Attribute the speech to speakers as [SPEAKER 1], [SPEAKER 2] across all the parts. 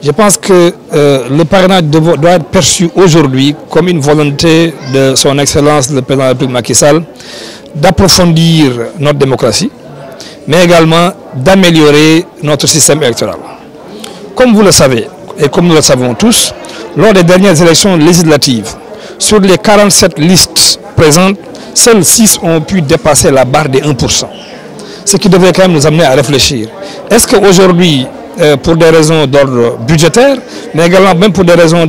[SPEAKER 1] Je pense que le parrainage doit être perçu aujourd'hui comme une volonté de son Excellence le Président de la République Macky Sall d'approfondir notre démocratie, mais également d'améliorer notre système électoral. Comme vous le savez, et comme nous le savons tous, lors des dernières élections législatives, sur les 47 listes présentes, seuls 6 ont pu dépasser la barre des 1%. Ce qui devrait quand même nous amener à réfléchir. Est-ce qu'aujourd'hui, pour des raisons d'ordre budgétaire, mais également même pour des raisons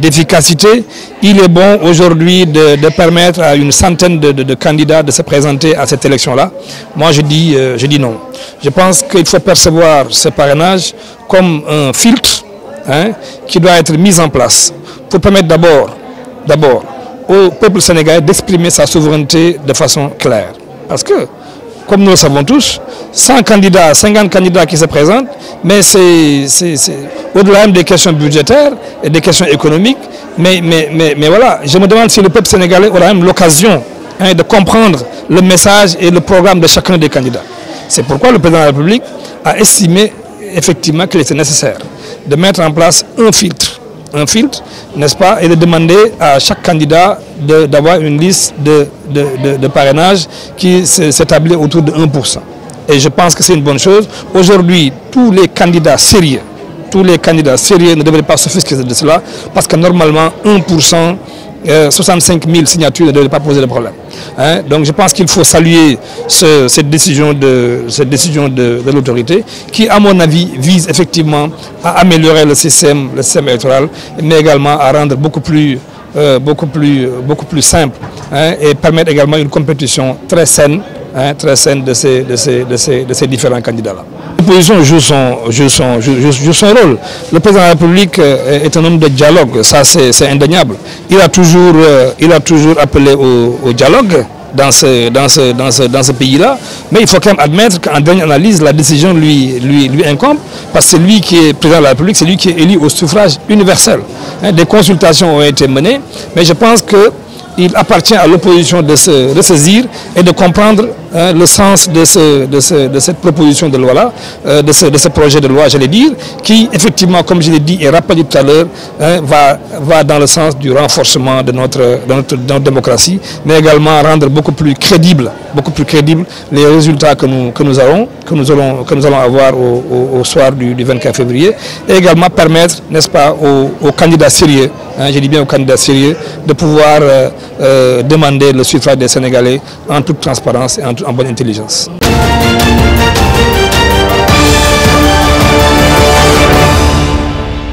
[SPEAKER 1] d'efficacité, il est bon aujourd'hui de permettre à une centaine de candidats de se présenter à cette élection-là? Moi, je dis non. Je pense qu'il faut percevoir ce parrainage comme un filtre qui doit être mis en place pour permettre d'abord au peuple sénégalais d'exprimer sa souveraineté de façon claire. Parce que, comme nous le savons tous, 100 candidats, 50 candidats qui se présentent, mais c'est au-delà même des questions budgétaires et des questions économiques. Mais voilà, je me demande si le peuple sénégalais aura même l'occasion de comprendre le message et le programme de chacun des candidats. C'est pourquoi le président de la République a estimé effectivement qu'il était nécessaire de mettre en place un filtre, n'est-ce pas, et de demander à chaque candidat d'avoir une liste de parrainage qui s'établit autour de 1%. Et je pense que c'est une bonne chose. Aujourd'hui, tous les candidats sérieux ne devraient pas s'offusquer de cela, parce que normalement, 1%, 65 000 signatures ne devraient pas poser de problème. Donc je pense qu'il faut saluer cette décision de l'autorité qui, à mon avis, vise effectivement à améliorer le système électoral, mais également à rendre beaucoup plus simple et permettre également une compétition très saine de ces différents candidats-là. L'opposition joue son rôle. Le président de la République est un homme de dialogue, ça c'est indéniable. Il a toujours appelé au dialogue dans ce pays-là, mais il faut quand même admettre qu'en dernière analyse, la décision lui incombe, parce que c'est lui qui est président de la République, c'est lui qui est élu au suffrage universel. Des consultations ont été menées, mais je pense qu'il appartient à l'opposition de se ressaisir et de comprendre le sens de cette proposition de loi-là, de ce projet de loi, j'allais dire, qui effectivement, comme je l'ai dit et rappelé tout à l'heure, va dans le sens du renforcement de notre démocratie, mais également rendre beaucoup plus crédibles les résultats que nous allons avoir au soir du 24 février, et également permettre, n'est-ce pas, aux candidats sérieux, je dis bien aux candidats sérieux, de pouvoir demander le suffrage des Sénégalais en toute transparence et en bonne intelligence.